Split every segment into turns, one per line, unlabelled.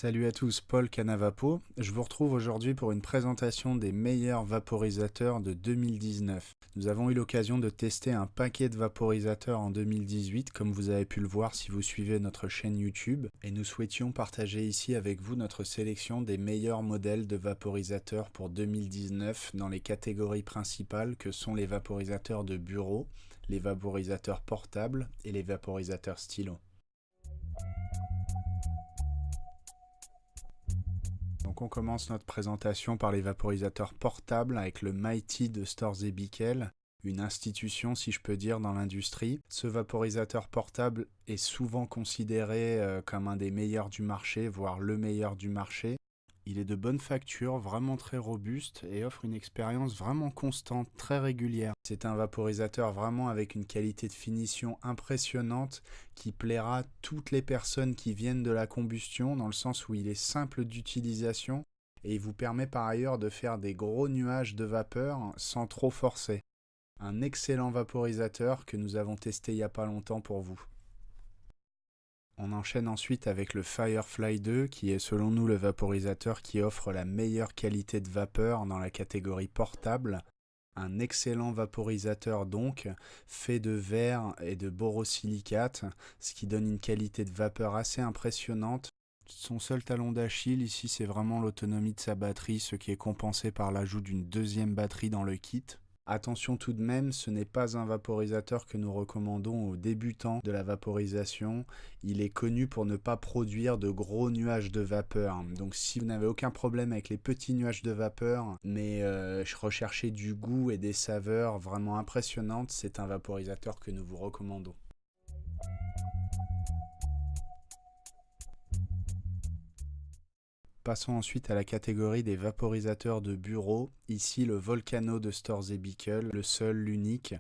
Salut à tous, Paul Canavapo. Je vous retrouve aujourd'hui pour une présentation des meilleurs vaporisateurs de 2019. Nous avons eu l'occasion de tester un paquet de vaporisateurs en 2018, comme vous avez pu le voir si vous suivez notre chaîne YouTube, et nous souhaitions partager ici avec vous notre sélection des meilleurs modèles de vaporisateurs pour 2019 dans les catégories principales que sont les vaporisateurs de bureau, les vaporisateurs portables et les vaporisateurs stylo. Donc on commence notre présentation par les vaporisateurs portables avec le Mighty de Storz & Bickel, une institution si je peux dire dans l'industrie. Ce vaporisateur portable est souvent considéré comme un des meilleurs du marché, voire le meilleur du marché. Il est de bonne facture, vraiment très robuste et offre une expérience vraiment constante, très régulière. C'est un vaporisateur vraiment avec une qualité de finition impressionnante qui plaira à toutes les personnes qui viennent de la combustion dans le sens où il est simple d'utilisation et il vous permet par ailleurs de faire des gros nuages de vapeur sans trop forcer. Un excellent vaporisateur que nous avons testé il n'y a pas longtemps pour vous. On enchaîne ensuite avec le Firefly 2 qui est selon nous le vaporisateur qui offre la meilleure qualité de vapeur dans la catégorie portable. Un excellent vaporisateur donc, fait de verre et de borosilicate, ce qui donne une qualité de vapeur assez impressionnante. Son seul talon d'Achille ici c'est vraiment l'autonomie de sa batterie, ce qui est compensé par l'ajout d'une deuxième batterie dans le kit. Attention tout de même, ce n'est pas un vaporisateur que nous recommandons aux débutants de la vaporisation. Il est connu pour ne pas produire de gros nuages de vapeur. Donc si vous n'avez aucun problème avec les petits nuages de vapeur, mais recherchez du goût et des saveurs vraiment impressionnantes, c'est un vaporisateur que nous vous recommandons. Passons ensuite à la catégorie des vaporisateurs de bureau. Ici, le Volcano de Storz & Bickel, le seul, l'unique.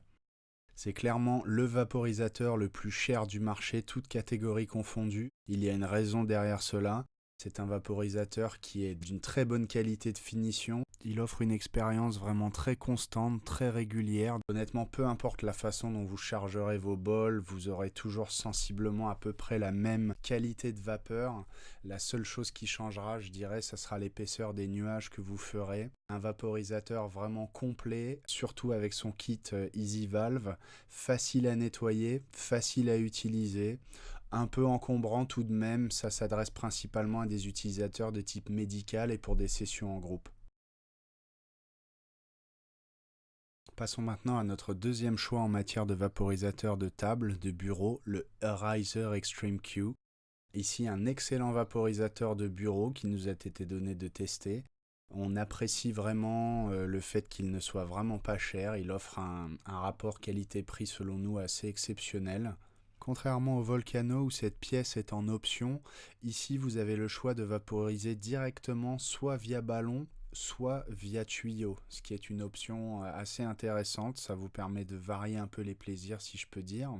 C'est clairement le vaporisateur le plus cher du marché, toutes catégories confondues. Il y a une raison derrière cela. C'est un vaporisateur qui est d'une très bonne qualité de finition. Il offre une expérience vraiment très constante, très régulière. Honnêtement, peu importe la façon dont vous chargerez vos bols, vous aurez toujours sensiblement à peu près la même qualité de vapeur. La seule chose qui changera, je dirais, ça sera l'épaisseur des nuages que vous ferez. Un vaporisateur vraiment complet, surtout avec son kit Easy Valve, facile à nettoyer, facile à utiliser. Un peu encombrant tout de même, ça s'adresse principalement à des utilisateurs de type médical et pour des sessions en groupe. Passons maintenant à notre deuxième choix en matière de vaporisateur de table, de bureau, le Arizer Extreme Q. Ici un excellent vaporisateur de bureau qui nous a été donné de tester. On apprécie vraiment le fait qu'il ne soit vraiment pas cher, il offre un rapport qualité-prix selon nous assez exceptionnel. Contrairement au Volcano où cette pièce est en option, ici vous avez le choix de vaporiser directement soit via ballon, soit via tuyau, ce qui est une option assez intéressante, ça vous permet de varier un peu les plaisirs si je peux dire.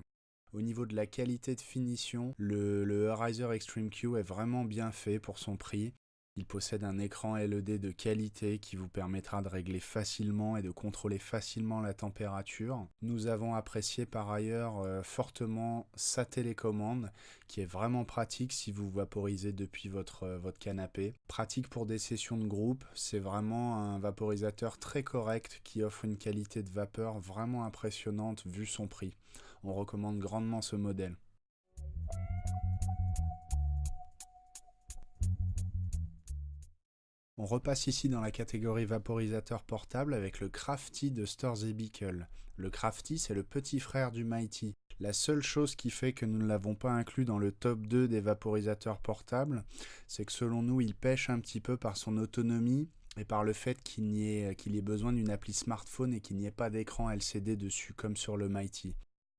Au niveau de la qualité de finition, le Arizer Extreme Q est vraiment bien fait pour son prix. Il possède un écran LED de qualité qui vous permettra de régler facilement et de contrôler facilement la température. Nous avons apprécié par ailleurs fortement sa télécommande qui est vraiment pratique si vous vaporisez depuis votre canapé. Pratique pour des sessions de groupe, c'est vraiment un vaporisateur très correct qui offre une qualité de vapeur vraiment impressionnante vu son prix. On recommande grandement ce modèle. On repasse ici dans la catégorie vaporisateur portable avec le Crafty de Storz & Bickel. Le Crafty, c'est le petit frère du Mighty. La seule chose qui fait que nous ne l'avons pas inclus dans le top 2 des vaporisateurs portables, c'est que selon nous, il pêche un petit peu par son autonomie et par le fait qu'il y ait besoin d'une appli smartphone et qu'il n'y ait pas d'écran LCD dessus comme sur le Mighty.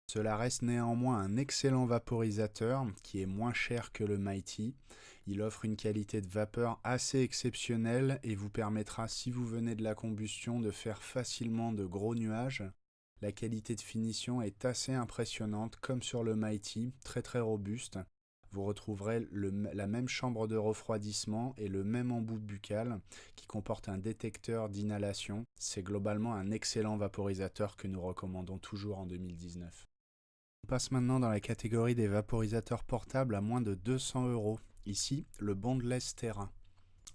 Cela reste néanmoins un excellent vaporisateur qui est moins cher que le Mighty. Il offre une qualité de vapeur assez exceptionnelle et vous permettra, si vous venez de la combustion, de faire facilement de gros nuages. La qualité de finition est assez impressionnante, comme sur le Mighty, très très robuste. Vous retrouverez la même chambre de refroidissement et le même embout buccal qui comporte un détecteur d'inhalation. C'est globalement un excellent vaporisateur que nous recommandons toujours en 2019. On passe maintenant dans la catégorie des vaporisateurs portables à moins de 200 €. Ici, le Bondless Terra.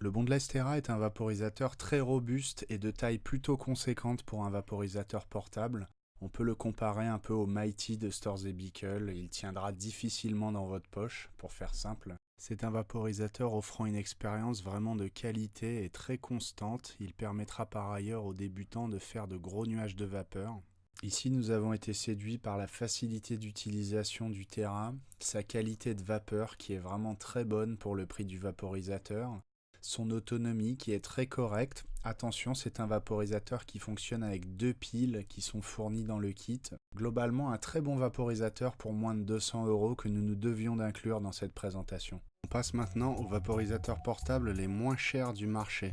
Le Bondless Terra est un vaporisateur très robuste et de taille plutôt conséquente pour un vaporisateur portable. On peut le comparer un peu au Mighty de Storz & Bickel, il tiendra difficilement dans votre poche, pour faire simple. C'est un vaporisateur offrant une expérience vraiment de qualité et très constante. Il permettra par ailleurs aux débutants de faire de gros nuages de vapeur. Ici, nous avons été séduits par la facilité d'utilisation du Terra, sa qualité de vapeur qui est vraiment très bonne pour le prix du vaporisateur, son autonomie qui est très correcte. Attention, c'est un vaporisateur qui fonctionne avec 2 piles qui sont fournies dans le kit. Globalement, un très bon vaporisateur pour moins de 200 € que nous devions d'inclure dans cette présentation. On passe maintenant aux vaporisateurs portables les moins chers du marché.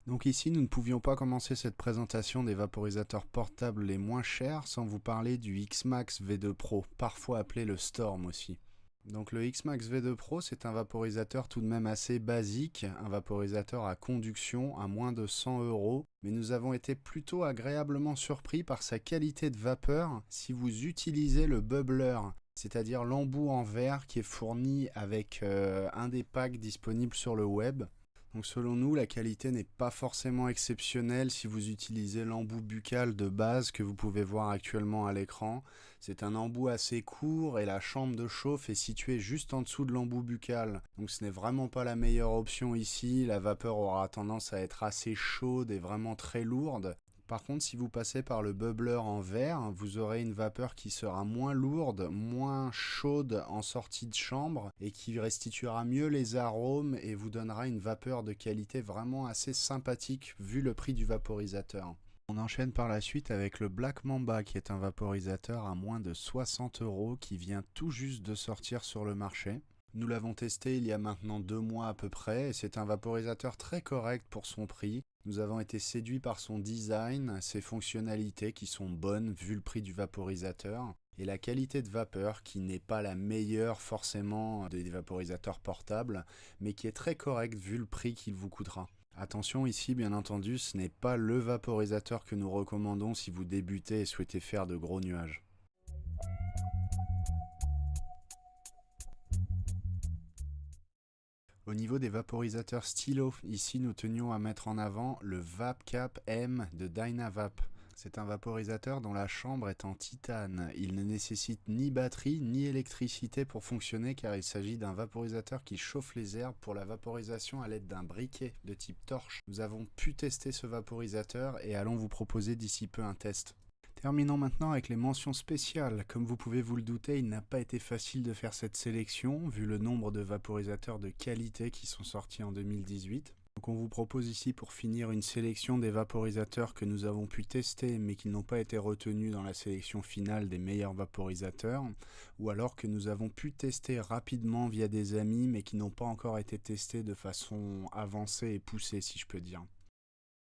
Donc ici, nous ne pouvions pas commencer cette présentation des vaporisateurs portables les moins chers sans vous parler du X-Max V2 Pro, parfois appelé le Storm aussi. Donc le X-Max V2 Pro, c'est un vaporisateur tout de même assez basique, un vaporisateur à conduction à moins de 100 €, mais nous avons été plutôt agréablement surpris par sa qualité de vapeur si vous utilisez le bubbler, c'est-à-dire l'embout en verre qui est fourni avec un des packs disponibles sur le web. Donc selon nous, la qualité n'est pas forcément exceptionnelle si vous utilisez l'embout buccal de base que vous pouvez voir actuellement à l'écran. C'est un embout assez court et la chambre de chauffe est située juste en dessous de l'embout buccal. Donc ce n'est vraiment pas la meilleure option ici, la vapeur aura tendance à être assez chaude et vraiment très lourde. Par contre, si vous passez par le bubbler en verre, vous aurez une vapeur qui sera moins lourde, moins chaude en sortie de chambre et qui restituera mieux les arômes et vous donnera une vapeur de qualité vraiment assez sympathique vu le prix du vaporisateur. On enchaîne par la suite avec le Black Mamba qui est un vaporisateur à moins de 60 € qui vient tout juste de sortir sur le marché. Nous l'avons testé il y a maintenant 2 mois à peu près et c'est un vaporisateur très correct pour son prix. Nous avons été séduits par son design, ses fonctionnalités qui sont bonnes vu le prix du vaporisateur et la qualité de vapeur qui n'est pas la meilleure forcément des vaporisateurs portables mais qui est très correcte vu le prix qu'il vous coûtera. Attention ici, bien entendu, ce n'est pas le vaporisateur que nous recommandons si vous débutez et souhaitez faire de gros nuages. Au niveau des vaporisateurs stylo, ici nous tenions à mettre en avant le VapCap M de Dynavap. C'est un vaporisateur dont la chambre est en titane. Il ne nécessite ni batterie ni électricité pour fonctionner car il s'agit d'un vaporisateur qui chauffe les herbes pour la vaporisation à l'aide d'un briquet de type torche. Nous avons pu tester ce vaporisateur et allons vous proposer d'ici peu un test. Terminons maintenant avec les mentions spéciales. Comme vous pouvez vous le douter, il n'a pas été facile de faire cette sélection, vu le nombre de vaporisateurs de qualité qui sont sortis en 2018. Donc on vous propose ici pour finir une sélection des vaporisateurs que nous avons pu tester mais qui n'ont pas été retenus dans la sélection finale des meilleurs vaporisateurs, ou alors que nous avons pu tester rapidement via des amis mais qui n'ont pas encore été testés de façon avancée et poussée si je peux dire.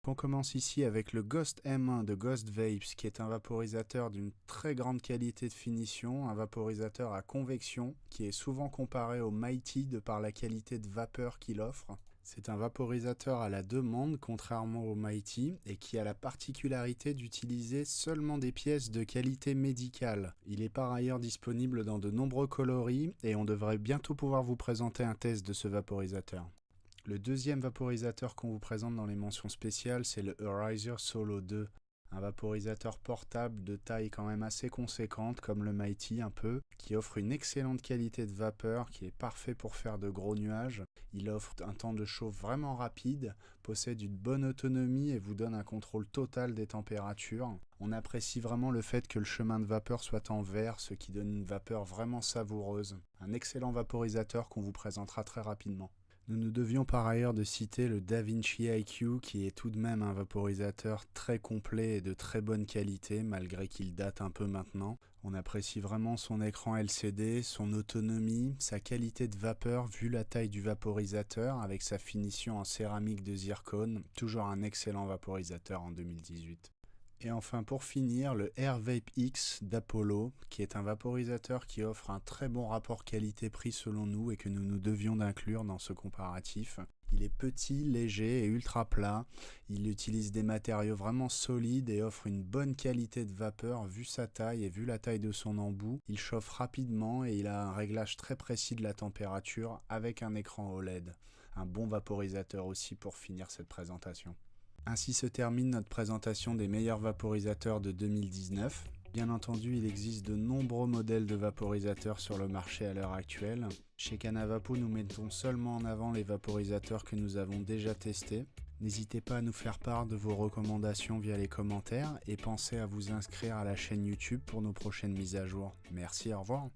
On commence ici avec le Ghost M1 de Ghost Vapes qui est un vaporisateur d'une très grande qualité de finition, un vaporisateur à convection qui est souvent comparé au Mighty de par la qualité de vapeur qu'il offre. C'est un vaporisateur à la demande contrairement au Mighty et qui a la particularité d'utiliser seulement des pièces de qualité médicale. Il est par ailleurs disponible dans de nombreux coloris et on devrait bientôt pouvoir vous présenter un test de ce vaporisateur. Le deuxième vaporisateur qu'on vous présente dans les mentions spéciales, c'est le Arizer Solo 2, un vaporisateur portable de taille quand même assez conséquente, comme le Mighty un peu, qui offre une excellente qualité de vapeur, qui est parfait pour faire de gros nuages. Il offre un temps de chauffe vraiment rapide, possède une bonne autonomie et vous donne un contrôle total des températures. On apprécie vraiment le fait que le chemin de vapeur soit en verre, ce qui donne une vapeur vraiment savoureuse. Un excellent vaporisateur qu'on vous présentera très rapidement. Nous devions par ailleurs de citer le DaVinci IQ qui est tout de même un vaporisateur très complet et de très bonne qualité malgré qu'il date un peu maintenant. On apprécie vraiment son écran LCD, son autonomie, sa qualité de vapeur vu la taille du vaporisateur avec sa finition en céramique de zircone, toujours un excellent vaporisateur en 2018. Et enfin pour finir, le Air Vape X d'Apollo, qui est un vaporisateur qui offre un très bon rapport qualité-prix selon nous et que nous devions d'inclure dans ce comparatif. Il est petit, léger et ultra plat. Il utilise des matériaux vraiment solides et offre une bonne qualité de vapeur vu sa taille et vu la taille de son embout. Il chauffe rapidement et il a un réglage très précis de la température avec un écran OLED. Un bon vaporisateur aussi pour finir cette présentation. Ainsi se termine notre présentation des meilleurs vaporisateurs de 2019. Bien entendu, il existe de nombreux modèles de vaporisateurs sur le marché à l'heure actuelle. Chez Canavapo, nous mettons seulement en avant les vaporisateurs que nous avons déjà testés. N'hésitez pas à nous faire part de vos recommandations via les commentaires et pensez à vous inscrire à la chaîne YouTube pour nos prochaines mises à jour. Merci, au revoir.